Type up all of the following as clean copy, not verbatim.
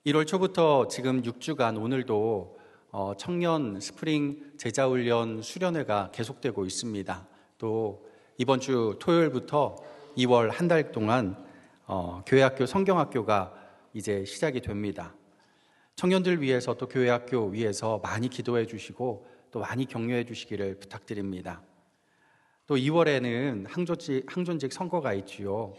1월 초부터 지금 6주간 오늘도 청년 스프링 제자훈련 수련회가 계속되고 있습니다. 또 이번 주 토요일부터 2월 한 달 동안 교회학교 성경학교가 이제 시작이 됩니다. 청년들 위해서 또 교회학교 위해서 많이 기도해 주시고 또 많이 격려해 주시기를 부탁드립니다. 또 2월에는 항존직 선거가 있지요.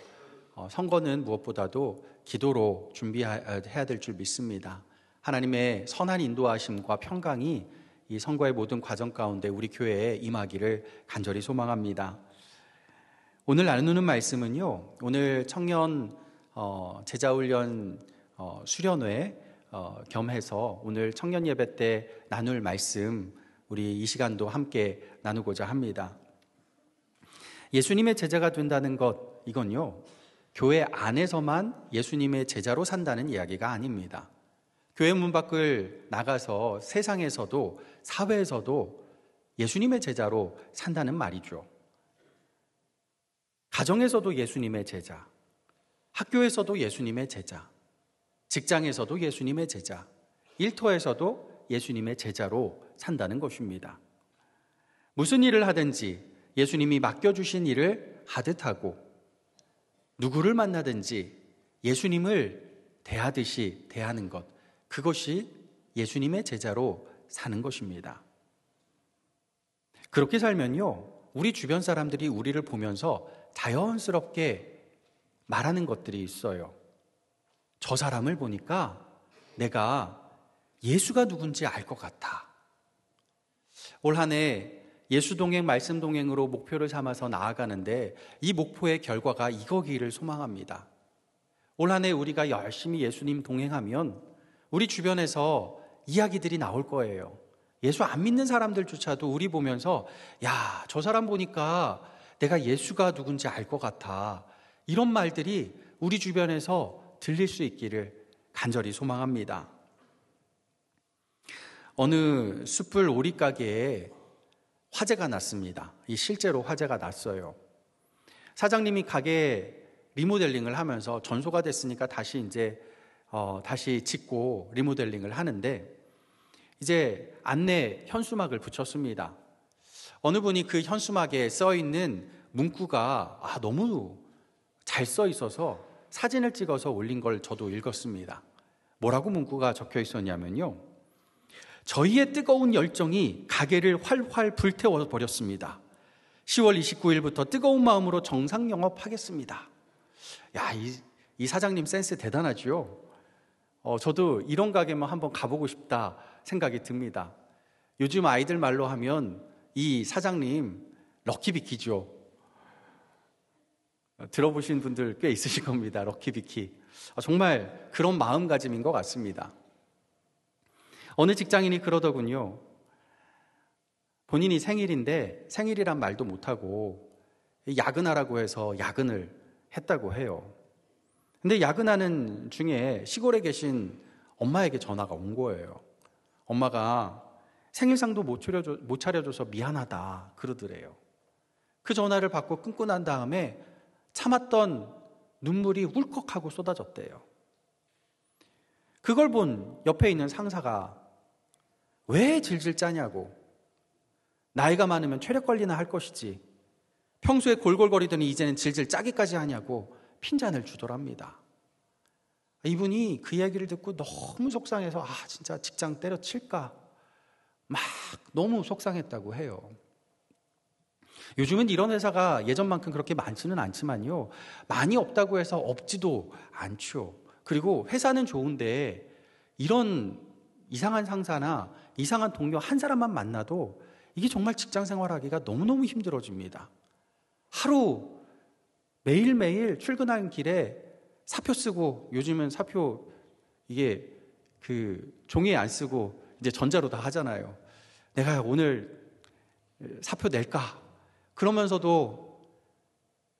선거는 무엇보다도 기도로 준비해야 될 줄 믿습니다. 하나님의 선한 인도하심과 평강이 이 선거의 모든 과정 가운데 우리 교회에 임하기를 간절히 소망합니다. 오늘 나누는 말씀은요, 오늘 청년 제자훈련 수련회 겸해서 오늘 청년 예배 때 나눌 말씀, 우리 이 시간도 함께 나누고자 합니다. 예수님의 제자가 된다는 것, 이건요, 교회 안에서만 예수님의 제자로 산다는 이야기가 아닙니다. 교회 문 밖을 나가서 세상에서도 사회에서도 예수님의 제자로 산다는 말이죠. 가정에서도 예수님의 제자, 학교에서도 예수님의 제자, 직장에서도 예수님의 제자, 일터에서도 예수님의 제자로 산다는 것입니다. 무슨 일을 하든지 예수님이 맡겨주신 일을 하듯 하고 누구를 만나든지 예수님을 대하듯이 대하는 것, 그것이 예수님의 제자로 사는 것입니다. 그렇게 살면요, 우리 주변 사람들이 우리를 보면서 자연스럽게 말하는 것들이 있어요. 저 사람을 보니까 내가 예수가 누군지 알 것 같아. 올 한 해 예수동행, 말씀동행으로 목표를 삼아서 나아가는데 이 목표의 결과가 이거기를 소망합니다. 올 한 해 우리가 열심히 예수님 동행하면 우리 주변에서 이야기들이 나올 거예요. 예수 안 믿는 사람들조차도 우리 보면서 야, 저 사람 보니까 내가 예수가 누군지 알 것 같아. 이런 말들이 우리 주변에서 들릴 수 있기를 간절히 소망합니다. 어느 숯불 오리가게에 화재가 났습니다. 실제로 화재가 났어요. 사장님이 가게 리모델링을 하면서 전소가 됐으니까 다시 짓고 리모델링을 하는데 이제 안내 현수막을 붙였습니다. 어느 분이 그 현수막에 써 있는 문구가 너무 잘 써 있어서 사진을 찍어서 올린 걸 저도 읽었습니다. 뭐라고 문구가 적혀 있었냐면요, 저희의 뜨거운 열정이 가게를 활활 불태워 버렸습니다. 10월 29일부터 뜨거운 마음으로 정상 영업하겠습니다. 야, 이 사장님 센스 대단하죠? 저도 이런 가게만 한번 가보고 싶다 생각이 듭니다. 요즘 아이들 말로 하면 이 사장님 럭키비키죠. 들어보신 분들 꽤 있으실 겁니다. 럭키비키. 정말 그런 마음가짐인 것 같습니다. 어느 직장인이 그러더군요. 본인이 생일인데 생일이란 말도 못하고 야근하라고 해서 야근을 했다고 해요. 근데 야근하는 중에 시골에 계신 엄마에게 전화가 온 거예요. 엄마가 생일상도 못 차려줘서 미안하다 그러더래요. 그 전화를 받고 끊고 난 다음에 참았던 눈물이 울컥하고 쏟아졌대요. 그걸 본 옆에 있는 상사가 왜 질질 짜냐고, 나이가 많으면 체력 관리나 할 것이지 평소에 골골거리더니 이제는 질질 짜기까지 하냐고 핀잔을 주더랍니다. 이분이 그 얘기를 듣고 너무 속상해서 진짜 직장 때려칠까 막 너무 속상했다고 해요. 요즘은 이런 회사가 예전만큼 그렇게 많지는 않지만요, 많이 없다고 해서 없지도 않죠. 그리고 회사는 좋은데 이런 이상한 상사나 이상한 동료 한 사람만 만나도 이게 정말 직장 생활하기가 너무너무 힘들어집니다. 하루 매일매일 출근하는 길에 사표 쓰고, 요즘은 사표 이게 종이에 안 쓰고 이제 전자로 다 하잖아요. 내가 오늘 사표 낼까? 그러면서도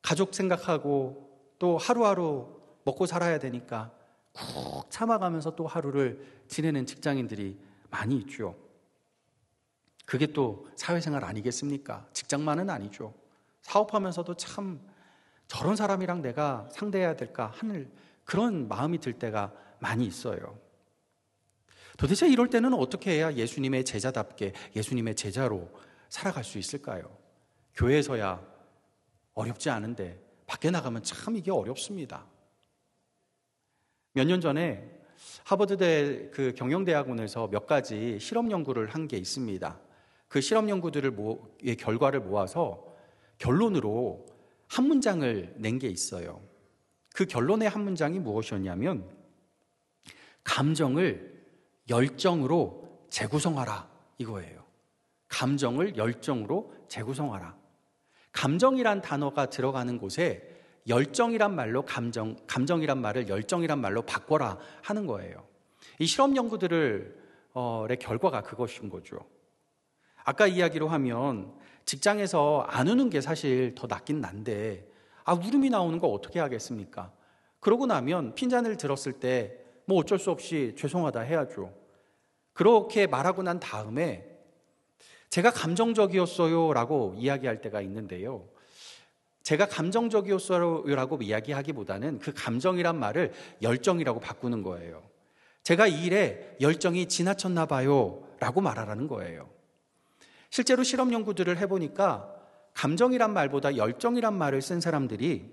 가족 생각하고 또 하루하루 먹고 살아야 되니까 꾹 참아가면서 또 하루를 지내는 직장인들이 많이 있죠. 그게 또 사회생활 아니겠습니까? 직장만은 아니죠. 사업하면서도 참 저런 사람이랑 내가 상대해야 될까 하는 그런 마음이 들 때가 많이 있어요. 도대체 이럴 때는 어떻게 해야 예수님의 제자답게 예수님의 제자로 살아갈 수 있을까요? 교회에서야 어렵지 않은데 밖에 나가면 참 이게 어렵습니다. 몇 년 전에 하버드대 그 경영대학원에서 몇 가지 실험 연구를 한 게 있습니다. 그 실험 연구들의 결과를 모아서 결론으로 한 문장을 낸 게 있어요. 그 결론의 한 문장이 무엇이었냐면 감정을 열정으로 재구성하라 이거예요. 감정을 열정으로 재구성하라. 감정이란 단어가 들어가는 곳에 열정이란 말로 감정이란 말을 열정이란 말로 바꿔라 하는 거예요. 이 실험 연구들의 결과가 그것인 거죠. 아까 이야기로 하면 직장에서 안 우는 게 사실 더 낫긴 난데 울음이 나오는 거 어떻게 하겠습니까? 그러고 나면 핀잔을 들었을 때 뭐 어쩔 수 없이 죄송하다 해야죠. 그렇게 말하고 난 다음에 제가 감정적이었어요 라고 이야기할 때가 있는데요. 제가 감정적이었어요 라고 이야기하기보다는 그 감정이란 말을 열정이라고 바꾸는 거예요. 제가 이 일에 열정이 지나쳤나 봐요 라고 말하라는 거예요. 실제로 실험 연구들을 해보니까 감정이란 말보다 열정이란 말을 쓴 사람들이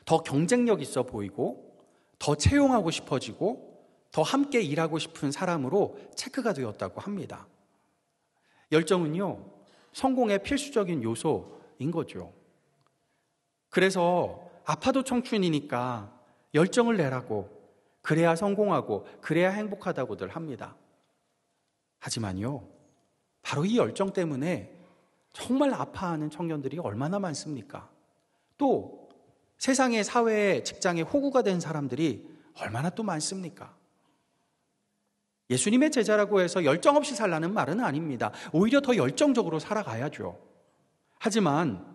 더 경쟁력 있어 보이고 더 채용하고 싶어지고 더 함께 일하고 싶은 사람으로 체크가 되었다고 합니다. 열정은요, 성공의 필수적인 요소인 거죠. 그래서 아파도 청춘이니까 열정을 내라고, 그래야 성공하고 그래야 행복하다고들 합니다. 하지만요, 바로 이 열정 때문에 정말 아파하는 청년들이 얼마나 많습니까? 또 세상의 사회에 직장에 호구가 된 사람들이 얼마나 또 많습니까? 예수님의 제자라고 해서 열정 없이 살라는 말은 아닙니다. 오히려 더 열정적으로 살아가야죠. 하지만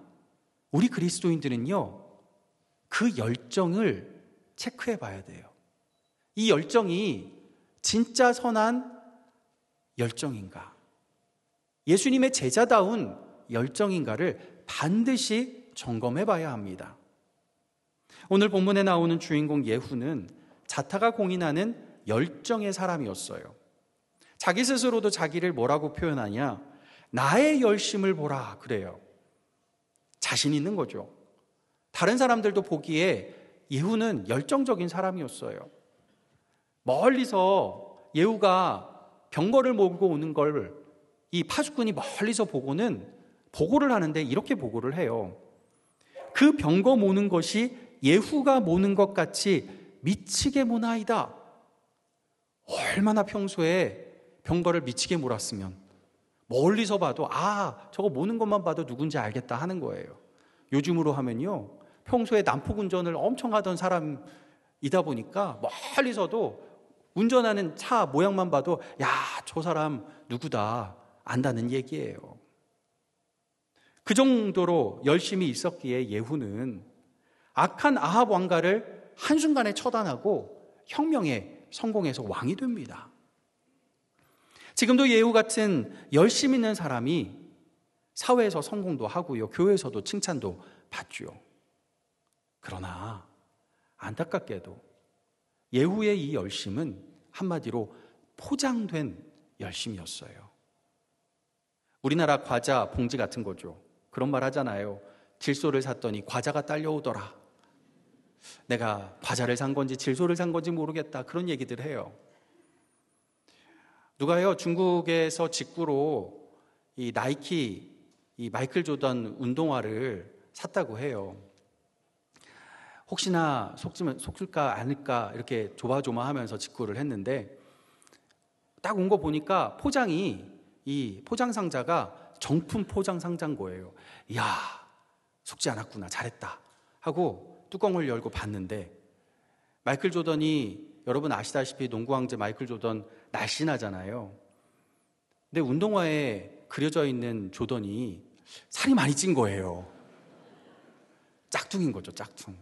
우리 그리스도인들은요, 그 열정을 체크해 봐야 돼요. 이 열정이 진짜 선한 열정인가? 예수님의 제자다운 열정인가를 반드시 점검해 봐야 합니다. 오늘 본문에 나오는 주인공 예후는 자타가 공인하는 열정의 사람이었어요. 자기 스스로도 자기를 뭐라고 표현하냐? 나의 열심을 보라 그래요. 자신 있는 거죠. 다른 사람들도 보기에 예후는 열정적인 사람이었어요. 멀리서 예후가 병거를 몰고 오는 걸 이 파수꾼이 멀리서 보고는 보고를 하는데 이렇게 보고를 해요. 그 병거 모는 것이 예후가 모는 것 같이 미치게 모나이다. 얼마나 평소에 병거를 미치게 몰았으면 멀리서 봐도 저거 모는 것만 봐도 누군지 알겠다 하는 거예요. 요즘으로 하면요, 평소에 난폭 운전을 엄청 하던 사람이다 보니까 멀리서도 운전하는 차 모양만 봐도 저 사람 누구다 안다는 얘기예요. 그 정도로 열심히 있었기에 예후는 악한 아합 왕가를 한순간에 처단하고 혁명에 성공해서 왕이 됩니다. 지금도 예후 같은 열심 있는 사람이 사회에서 성공도 하고요, 교회에서도 칭찬도 받죠. 그러나 안타깝게도 예후의 이 열심은 한마디로 포장된 열심이었어요. 우리나라 과자 봉지 같은 거죠. 그런 말 하잖아요. 질소를 샀더니 과자가 딸려오더라. 내가 과자를 산 건지 질소를 산 건지 모르겠다. 그런 얘기들 해요. 누가요, 중국에서 직구로 이 나이키, 이 마이클 조던 운동화를 샀다고 해요. 혹시나 속을까 아닐까 이렇게 조마조마하면서 직구를 했는데 딱 온 거 보니까 이 포장 상자가 정품 포장 상자인 거예요. 이야, 속지 않았구나, 잘했다 하고 뚜껑을 열고 봤는데 마이클 조던이, 여러분 아시다시피 농구 황제 마이클 조던 날씬하잖아요. 근데 운동화에 그려져 있는 조던이 살이 많이 찐 거예요. 짝퉁인 거죠, 짝퉁.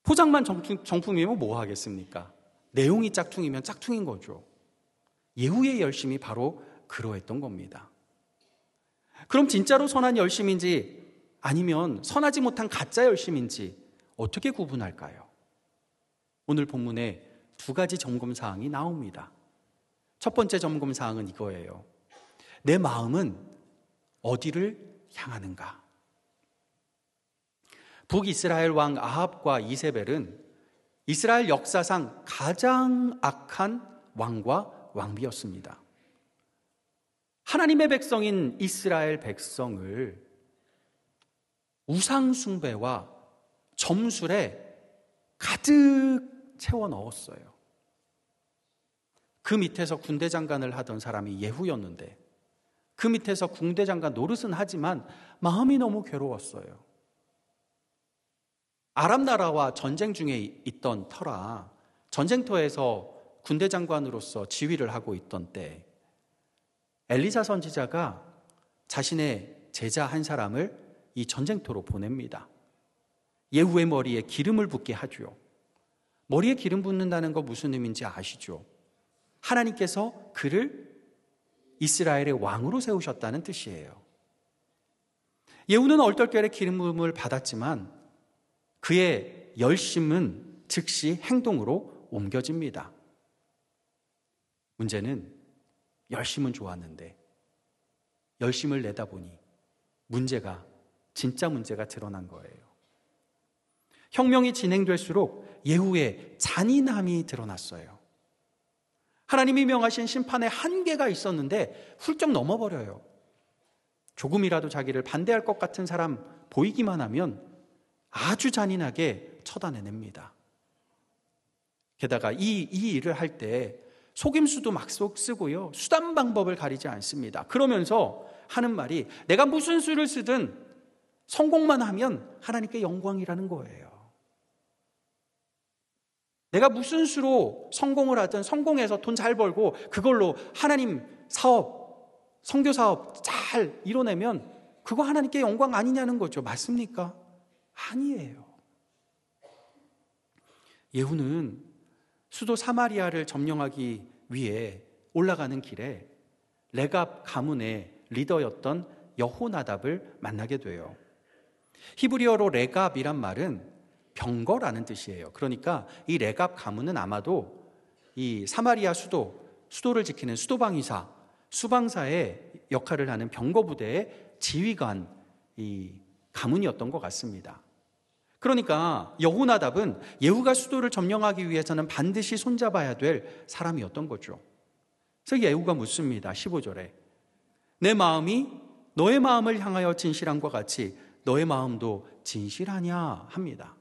포장만 정품이면 뭐 하겠습니까? 내용이 짝퉁이면 짝퉁인 거죠. 예후의 열심이 바로 그러했던 겁니다. 그럼 진짜로 선한 열심인지 아니면 선하지 못한 가짜 열심인지 어떻게 구분할까요? 오늘 본문에 두 가지 점검 사항이 나옵니다. 첫 번째 점검 사항은 이거예요. 내 마음은 어디를 향하는가? 북이스라엘 왕 아합과 이세벨은 이스라엘 역사상 가장 악한 왕과 왕비였습니다. 하나님의 백성인 이스라엘 백성을 우상숭배와 점술에 가득 채워 넣었어요. 그 밑에서 군대 장관을 하던 사람이 예후였는데 그 밑에서 군대 장관 노릇은 하지만 마음이 너무 괴로웠어요. 아람 나라와 전쟁 중에 있던 터라 전쟁터에서 군대 장관으로서 지휘를 하고 있던 때 엘리사 선지자가 자신의 제자 한 사람을 이 전쟁터로 보냅니다. 예후의 머리에 기름을 붓게 하죠. 머리에 기름 붓는다는 거 무슨 의미인지 아시죠? 하나님께서 그를 이스라엘의 왕으로 세우셨다는 뜻이에요. 예후는 얼떨결에 기름 부음을 받았지만 그의 열심은 즉시 행동으로 옮겨집니다. 문제는 열심은 좋았는데 열심을 내다 보니 진짜 문제가 드러난 거예요. 혁명이 진행될수록 예후의 잔인함이 드러났어요. 하나님이 명하신 심판의 한계가 있었는데 훌쩍 넘어버려요. 조금이라도 자기를 반대할 것 같은 사람 보이기만 하면 아주 잔인하게 처단해냅니다. 게다가 이 일을 할 때 속임수도 막 쓰고요. 수단 방법을 가리지 않습니다. 그러면서 하는 말이 내가 무슨 수를 쓰든 성공만 하면 하나님께 영광이라는 거예요. 내가 무슨 수로 성공을 하든 성공해서 돈 잘 벌고 그걸로 하나님 사업, 선교 사업 잘 이뤄내면 그거 하나님께 영광 아니냐는 거죠. 맞습니까? 아니에요. 예후는 수도 사마리아를 점령하기 위해 올라가는 길에 레갑 가문의 리더였던 여호나답을 만나게 돼요. 히브리어로 레갑이란 말은 병거라는 뜻이에요. 그러니까 이 레갑 가문은 아마도 이 사마리아 수도를 지키는 수도방위사, 수방사의 역할을 하는 병거 부대의 지휘관 이 가문이었던 것 같습니다. 그러니까 여호나답은 예후가 수도를 점령하기 위해서는 반드시 손잡아야 될 사람이었던 거죠. 그래서 예후가 묻습니다. 15절에 내 마음이 너의 마음을 향하여 진실함과 같이 너의 마음도 진실하냐 합니다.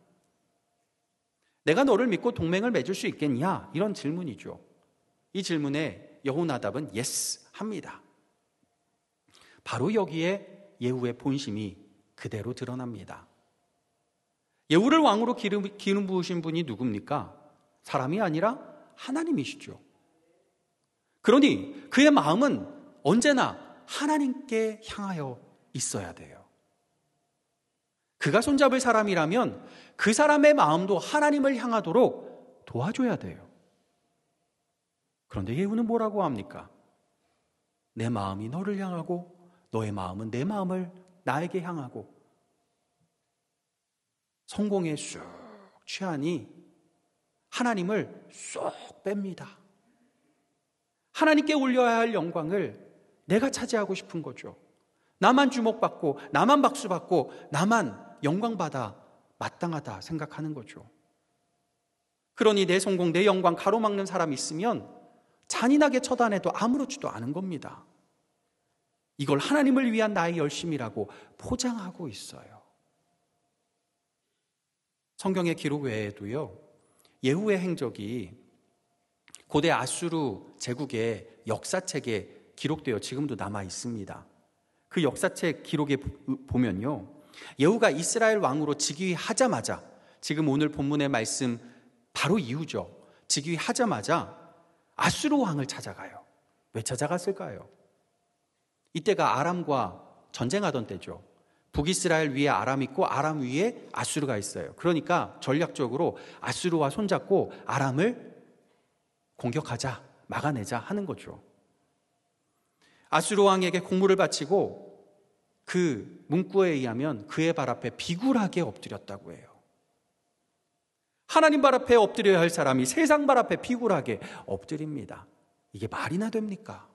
내가 너를 믿고 동맹을 맺을 수 있겠냐? 이런 질문이죠. 이 질문에 여호나답은 예스 합니다. 바로 여기에 예후의 본심이 그대로 드러납니다. 예후를 왕으로 기름 부으신 분이 누굽니까? 사람이 아니라 하나님이시죠. 그러니 그의 마음은 언제나 하나님께 향하여 있어야 돼요. 그가 손잡을 사람이라면 그 사람의 마음도 하나님을 향하도록 도와줘야 돼요. 그런데 예후는 뭐라고 합니까? 내 마음이 너를 향하고 너의 마음은 내 마음을 나에게 향하고 성공에 쑥 취하니 하나님을 쏙 뺍니다. 하나님께 올려야 할 영광을 내가 차지하고 싶은 거죠. 나만 주목받고 나만 박수받고 나만 영광받아 마땅하다 생각하는 거죠. 그러니 내 성공, 내 영광 가로막는 사람이 있으면 잔인하게 처단해도 아무렇지도 않은 겁니다. 이걸 하나님을 위한 나의 열심이라고 포장하고 있어요. 성경의 기록 외에도요, 예후의 행적이 고대 아수르 제국의 역사책에 기록되어 지금도 남아 있습니다. 그 역사책 기록에 보면요, 예후가 이스라엘 왕으로 즉위하자마자, 지금 오늘 본문의 말씀 바로 이후죠. 즉위하자마자 아수르 왕을 찾아가요. 왜 찾아갔을까요? 이때가 아람과 전쟁하던 때죠. 북이스라엘 위에 아람 있고 아람 위에 아수르가 있어요. 그러니까 전략적으로 아수르와 손잡고 아람을 공격하자, 막아내자 하는 거죠. 아수르 왕에게 공물을 바치고 그 문구에 의하면 그의 발 앞에 비굴하게 엎드렸다고 해요. 하나님 발 앞에 엎드려야 할 사람이 세상 발 앞에 비굴하게 엎드립니다. 이게 말이나 됩니까?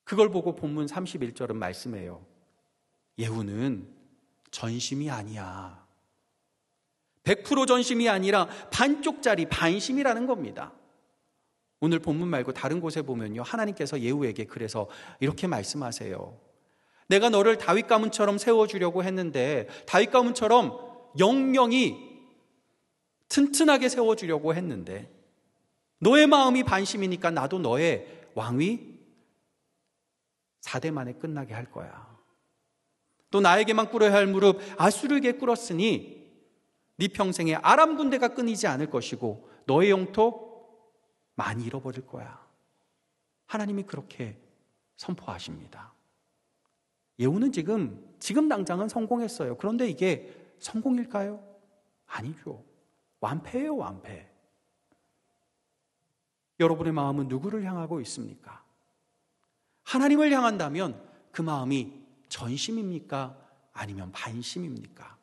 그걸 보고 본문 31절은 말씀해요. 예후는 전심이 아니야. 100% 전심이 아니라 반쪽짜리 반심이라는 겁니다. 오늘 본문 말고 다른 곳에 보면요, 하나님께서 예후에게 그래서 이렇게 말씀하세요. 내가 너를 다윗 가문처럼 세워주려고 했는데, 다윗 가문처럼 영영이 튼튼하게 세워주려고 했는데, 너의 마음이 반심이니까 나도 너의 왕위 4대 만에 끝나게 할 거야. 또 나에게만 꿇어야 할 무릎 아수르에게 꿇었으니 네 평생에 아람 군대가 끊이지 않을 것이고 너의 영토 많이 잃어버릴 거야. 하나님이 그렇게 선포하십니다. 예후는 지금 당장은 성공했어요. 그런데 이게 성공일까요? 아니죠. 완패예요, 완패. 여러분의 마음은 누구를 향하고 있습니까? 하나님을 향한다면 그 마음이 전심입니까? 아니면 반심입니까?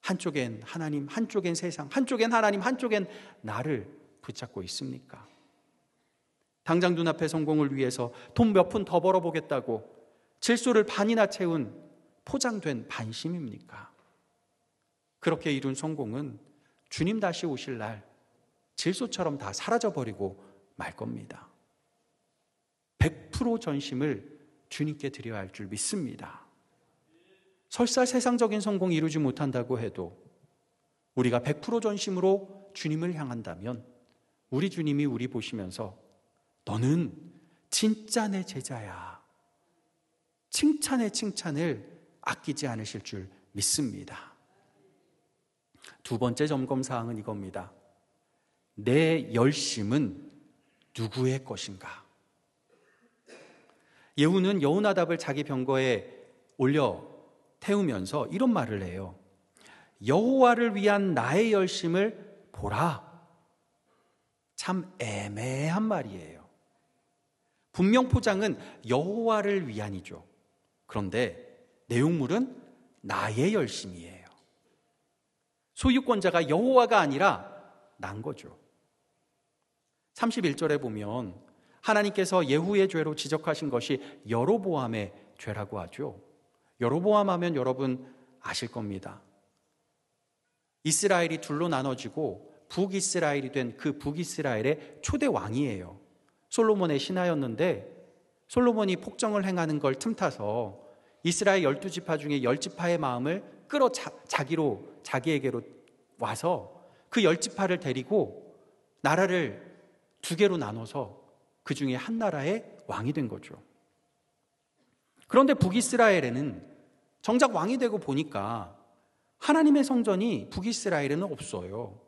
한쪽엔 하나님, 한쪽엔 세상, 한쪽엔 하나님, 한쪽엔 나를 붙잡고 있습니까? 당장 눈앞의 성공을 위해서 돈 몇 푼 더 벌어보겠다고 질소를 반이나 채운 포장된 반심입니까? 그렇게 이룬 성공은 주님 다시 오실 날 질소처럼 다 사라져버리고 말 겁니다. 100% 전심을 주님께 드려야 할 줄 믿습니다. 설사 세상적인 성공 이루지 못한다고 해도 우리가 100% 전심으로 주님을 향한다면 우리 주님이 우리 보시면서 너는 진짜 내 제자야. 칭찬의 칭찬을 아끼지 않으실 줄 믿습니다. 두 번째 점검사항은 이겁니다. 내 열심은 누구의 것인가? 예후는 여호나답을 자기 병거에 올려 태우면서 이런 말을 해요. 여호와를 위한 나의 열심을 보라. 참 애매한 말이에요. 분명 포장은 여호와를 위한이죠. 그런데 내용물은 나의 열심이에요. 소유권자가 여호와가 아니라 난 거죠. 31절에 보면 하나님께서 예후의 죄로 지적하신 것이 여로보암의 죄라고 하죠. 여로보암 하면 여러분 아실 겁니다. 이스라엘이 둘로 나눠지고 북이스라엘이 된 그 북이스라엘의 초대 왕이에요. 솔로몬의 신하였는데 솔로몬이 폭정을 행하는 걸 틈타서 이스라엘 12지파 중에 10지파의 마음을 끌어 자기에게로 와서 그 10지파를 데리고 나라를 두 개로 나눠서 그 중에 한 나라의 왕이 된 거죠. 그런데 북이스라엘에는 정작 왕이 되고 보니까 하나님의 성전이 북이스라엘에는 없어요.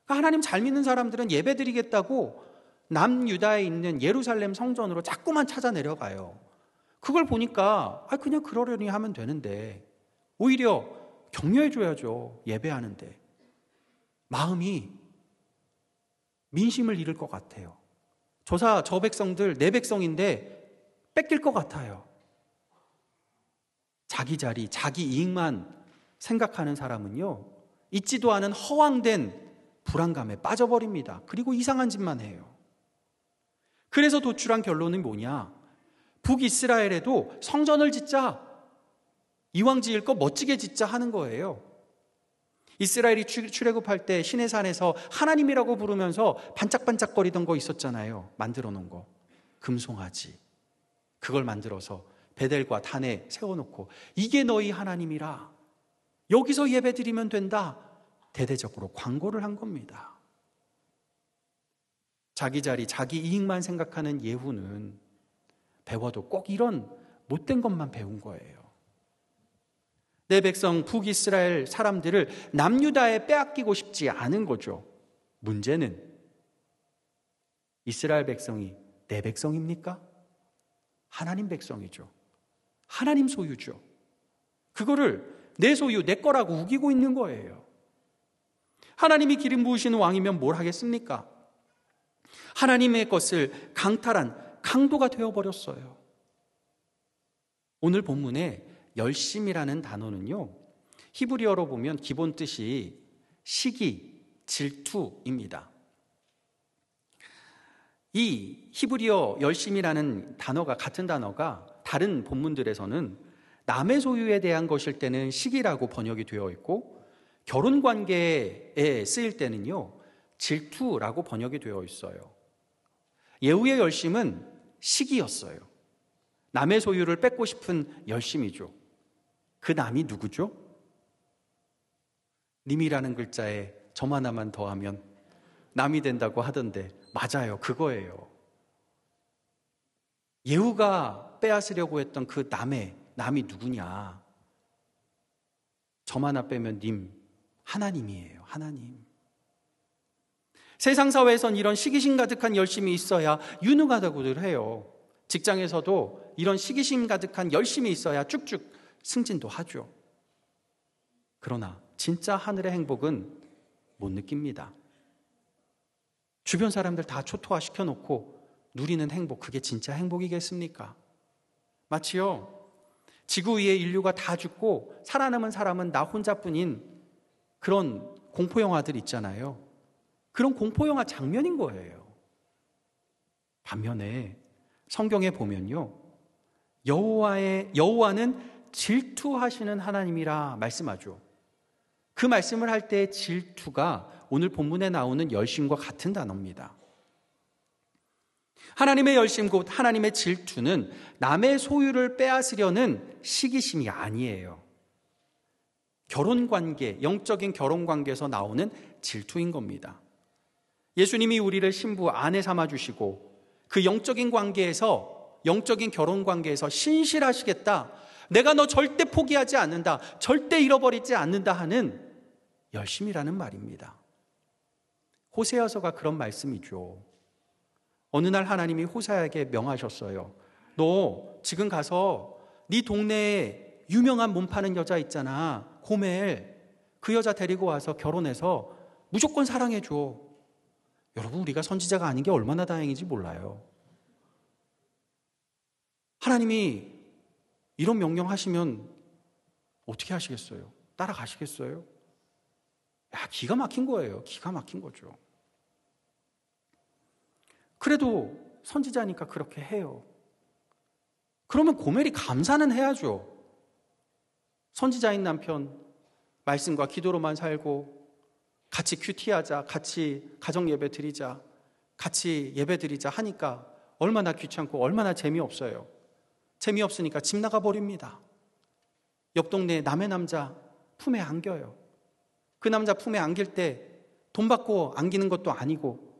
그러니까 하나님 잘 믿는 사람들은 예배드리겠다고 남유다에 있는 예루살렘 성전으로 자꾸만 찾아 내려가요. 그걸 보니까 그냥 그러려니 하면 되는데 오히려 격려해줘야죠. 예배하는데. 마음이 민심을 잃을 것 같아요. 저 백성들 내 백성인데 뺏길 것 같아요. 자기 자리, 자기 이익만 생각하는 사람은요, 있지도 않은 허황된 불안감에 빠져버립니다. 그리고 이상한 짓만 해요. 그래서 도출한 결론은 뭐냐? 북이스라엘에도 성전을 짓자, 이왕 지을 거 멋지게 짓자 하는 거예요. 이스라엘이 출애굽할 때 시내산에서 하나님이라고 부르면서 반짝반짝거리던 거 있었잖아요. 만들어 놓은 거. 금송아지. 그걸 만들어서 베델과 단에 세워놓고 이게 너희 하나님이라. 여기서 예배드리면 된다. 대대적으로 광고를 한 겁니다. 자기 자리, 자기 이익만 생각하는 예후는 배워도 꼭 이런 못된 것만 배운 거예요. 내 백성 북이스라엘 사람들을 남유다에 빼앗기고 싶지 않은 거죠. 문제는 이스라엘 백성이 내 백성입니까? 하나님 백성이죠. 하나님 소유죠. 그거를 내 소유, 내 거라고 우기고 있는 거예요. 하나님이 기름 부으신 왕이면 뭘 하겠습니까? 하나님의 것을 강탈한 강도가 되어버렸어요. 오늘 본문에 열심이라는 단어는요, 히브리어로 보면 기본 뜻이 시기, 질투입니다. 이 히브리어 열심이라는 단어가, 같은 단어가 다른 본문들에서는 남의 소유에 대한 것일 때는 시기라고 번역이 되어 있고, 결혼 관계에 쓰일 때는요, 질투라고 번역이 되어 있어요. 예후의 열심은 시기였어요. 남의 소유를 뺏고 싶은 열심이죠. 그 남이 누구죠? 님이라는 글자에 점 하나만 더하면 남이 된다고 하던데, 맞아요. 그거예요. 예후가 빼앗으려고 했던 그 남이 누구냐? 점 하나 빼면 님, 하나님이에요. 하나님. 세상 사회에선 이런 시기심 가득한 열심이 있어야 유능하다고들 해요. 직장에서도 이런 시기심 가득한 열심이 있어야 쭉쭉 승진도 하죠. 그러나 진짜 하늘의 행복은 못 느낍니다. 주변 사람들 다 초토화 시켜놓고 누리는 행복, 그게 진짜 행복이겠습니까? 마치요, 지구 위에 인류가 다 죽고 살아남은 사람은 나 혼자뿐인 그런 공포영화들 있잖아요. 그런 공포영화 장면인 거예요. 반면에 성경에 보면요, 여호와는 질투하시는 하나님이라 말씀하죠. 그 말씀을 할 때 질투가 오늘 본문에 나오는 열심과 같은 단어입니다. 하나님의 열심, 곧 하나님의 질투는 남의 소유를 빼앗으려는 시기심이 아니에요. 결혼관계, 영적인 결혼관계에서 나오는 질투인 겁니다. 예수님이 우리를 신부, 아내 삼아주시고 그 영적인 관계에서, 영적인 결혼관계에서 신실하시겠다, 내가 너 절대 포기하지 않는다, 절대 잃어버리지 않는다 하는 열심이라는 말입니다. 호세아서가 그런 말씀이죠. 어느 날 하나님이 호세아에게 명하셨어요. 너 지금 가서 네 동네에 유명한 몸 파는 여자 있잖아, 고멜. 그 여자 데리고 와서 결혼해서 무조건 사랑해줘. 여러분, 우리가 선지자가 아닌 게 얼마나 다행인지 몰라요. 하나님이 이런 명령하시면 어떻게 하시겠어요? 따라가시겠어요? 야, 기가 막힌 거예요. 기가 막힌 거죠. 그래도 선지자니까 그렇게 해요. 그러면 고멜이 감사는 해야죠. 선지자인 남편, 말씀과 기도로만 살고 같이 큐티하자, 같이 가정 예배 드리자, 같이 예배 드리자 하니까 얼마나 귀찮고 얼마나 재미없어요. 재미없으니까 집 나가버립니다. 옆 동네 남의 남자 품에 안겨요. 그 남자 품에 안길 때 돈 받고 안기는 것도 아니고,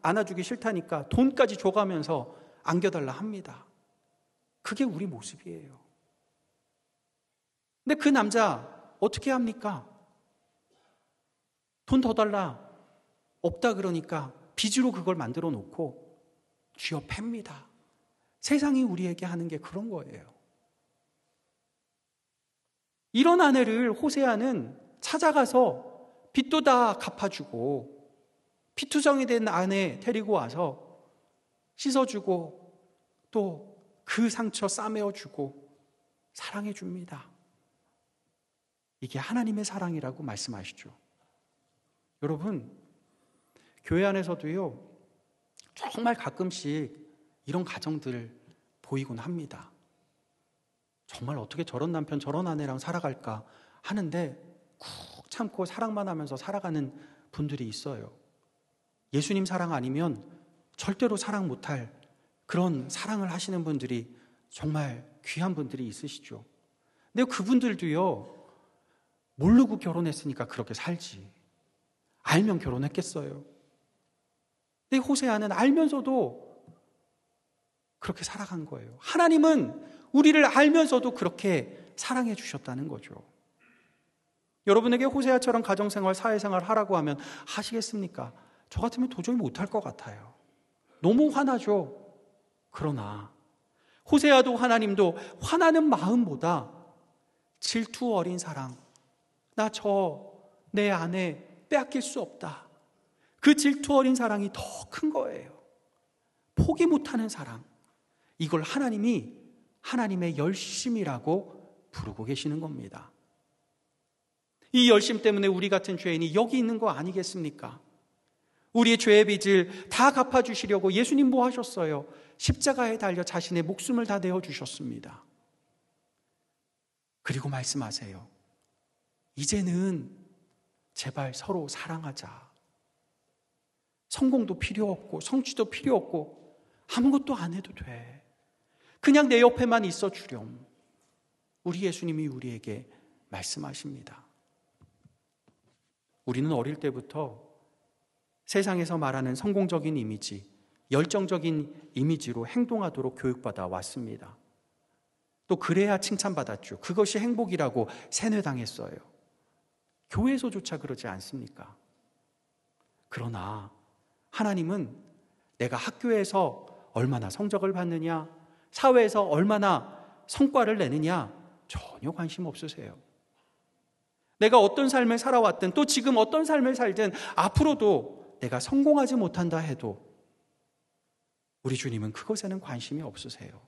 안아주기 싫다니까 돈까지 줘가면서 안겨달라 합니다. 그게 우리 모습이에요. 근데 그 남자 어떻게 합니까? 돈 더 달라. 없다 그러니까 빚으로 그걸 만들어 놓고 쥐어 팹니다. 세상이 우리에게 하는 게 그런 거예요. 이런 아내를 호세아는 찾아가서 빚도 다 갚아주고, 피투성이 된 아내 데리고 와서 씻어주고 또 그 상처 싸매어주고 사랑해줍니다. 이게 하나님의 사랑이라고 말씀하시죠. 여러분, 교회 안에서도요, 정말 가끔씩 이런 가정들 보이곤 합니다. 정말 어떻게 저런 남편, 저런 아내랑 살아갈까 하는데 꾹 참고 사랑만 하면서 살아가는 분들이 있어요. 예수님 사랑 아니면 절대로 사랑 못할 그런 사랑을 하시는 분들이 정말 귀한 분들이 있으시죠. 근데 그분들도요, 모르고 결혼했으니까 그렇게 살지, 알면 결혼했겠어요. 근데 호세아는 알면서도 그렇게 살아간 거예요. 하나님은 우리를 알면서도 그렇게 사랑해 주셨다는 거죠. 여러분에게 호세아처럼 가정생활, 사회생활 하라고 하면 하시겠습니까? 저 같으면 도저히 못할 것 같아요. 너무 화나죠. 그러나 호세아도 하나님도 화나는 마음보다 질투 어린 사랑, 나 내 아내 빼앗길 수 없다, 그 질투 어린 사랑이 더 큰 거예요. 포기 못하는 사랑, 이걸 하나님이 하나님의 열심이라고 부르고 계시는 겁니다. 이 열심 때문에 우리 같은 죄인이 여기 있는 거 아니겠습니까? 우리의 죄의 빚을 다 갚아주시려고 예수님 뭐 하셨어요? 십자가에 달려 자신의 목숨을 다 내어주셨습니다. 그리고 말씀하세요. 이제는 제발 서로 사랑하자. 성공도 필요 없고 성취도 필요 없고 아무것도 안 해도 돼. 그냥 내 옆에만 있어 주렴. 우리 예수님이 우리에게 말씀하십니다. 우리는 어릴 때부터 세상에서 말하는 성공적인 이미지, 열정적인 이미지로 행동하도록 교육받아 왔습니다. 또 그래야 칭찬받았죠. 그것이 행복이라고 세뇌당했어요. 교회에서조차 그러지 않습니까? 그러나 하나님은 내가 학교에서 얼마나 성적을 받느냐, 사회에서 얼마나 성과를 내느냐 전혀 관심 없으세요. 내가 어떤 삶을 살아왔든 또 지금 어떤 삶을 살든 앞으로도 내가 성공하지 못한다 해도 우리 주님은 그것에는 관심이 없으세요.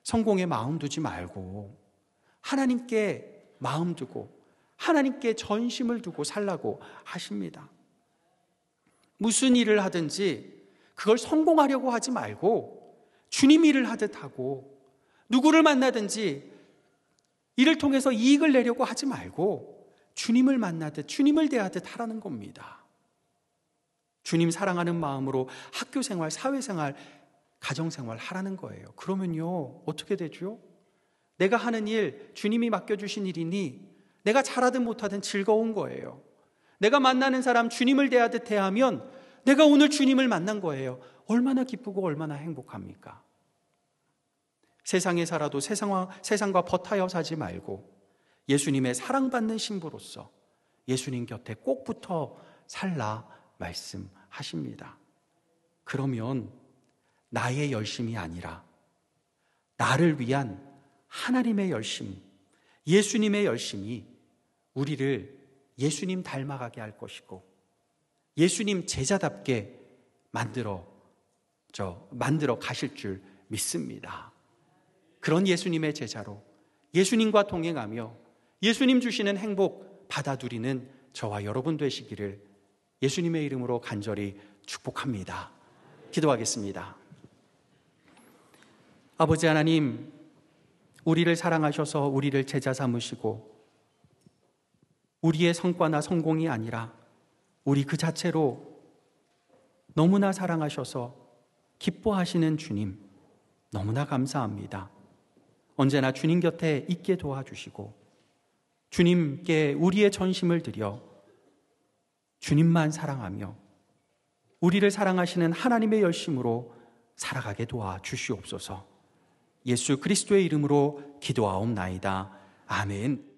성공에 마음 두지 말고 하나님께 마음 두고 하나님께 전심을 두고 살라고 하십니다. 무슨 일을 하든지 그걸 성공하려고 하지 말고 주님 일을 하듯 하고 누구를 만나든지 이를 통해서 이익을 내려고 하지 말고 주님을 만나듯 주님을 대하듯 하라는 겁니다. 주님 사랑하는 마음으로 학교생활, 사회생활, 가정생활 하라는 거예요. 그러면요 어떻게 되죠? 내가 하는 일, 주님이 맡겨주신 일이니 내가 잘하든 못하든 즐거운 거예요. 내가 만나는 사람 주님을 대하듯 대하면 내가 오늘 주님을 만난 거예요. 얼마나 기쁘고 얼마나 행복합니까? 세상에 살아도 세상과 버타여 사지 말고 예수님의 사랑받는 신부로서 예수님 곁에 꼭 붙어 살라 말씀하십니다. 그러면 나의 열심이 아니라 나를 위한 하나님의 열심, 예수님의 열심이 우리를 예수님 닮아가게 할 것이고 예수님 제자답게 만들어 가실 줄 믿습니다. 그런 예수님의 제자로 예수님과 동행하며 예수님 주시는 행복 받아 누리는 저와 여러분 되시기를 예수님의 이름으로 간절히 축복합니다. 기도하겠습니다. 아버지 하나님, 우리를 사랑하셔서 우리를 제자 삼으시고 우리의 성과나 성공이 아니라 우리 그 자체로 너무나 사랑하셔서 기뻐하시는 주님, 너무나 감사합니다. 언제나 주님 곁에 있게 도와주시고 주님께 우리의 전심을 드려 주님만 사랑하며 우리를 사랑하시는 하나님의 열심으로 살아가게 도와주시옵소서. 예수 그리스도의 이름으로 기도하옵나이다. 아멘.